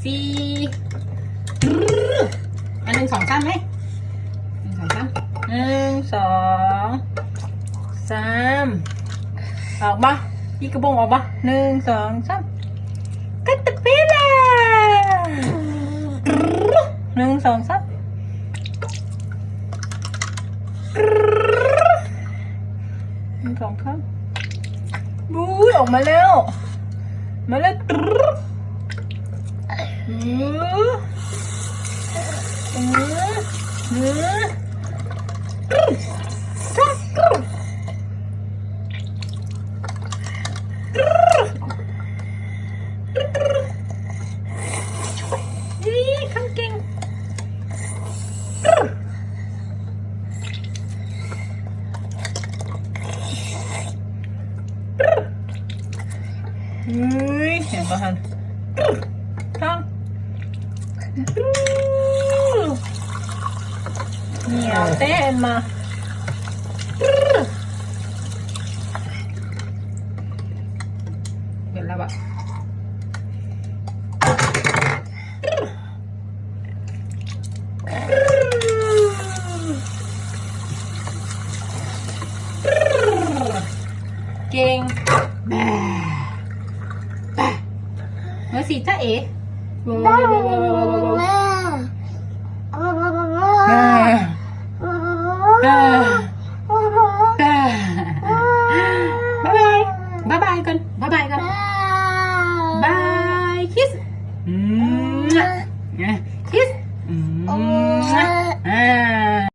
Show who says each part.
Speaker 1: สี่อันหนึ่งสองสามไหมหนึ่งสองสามหนึ่งสองสามออกมาอีกกระบงออกมาหนึ่งสองสามกัตเปล่าหนึ่งสองสามหนึ่งสองสามบู๊ออกมาแล้วมาแล้วนี่ทำเก่งเห็นปะฮันทำเหนียวเต้นมาเห็นแล้วปะเก่งเมื่อสิจ้าเอ๋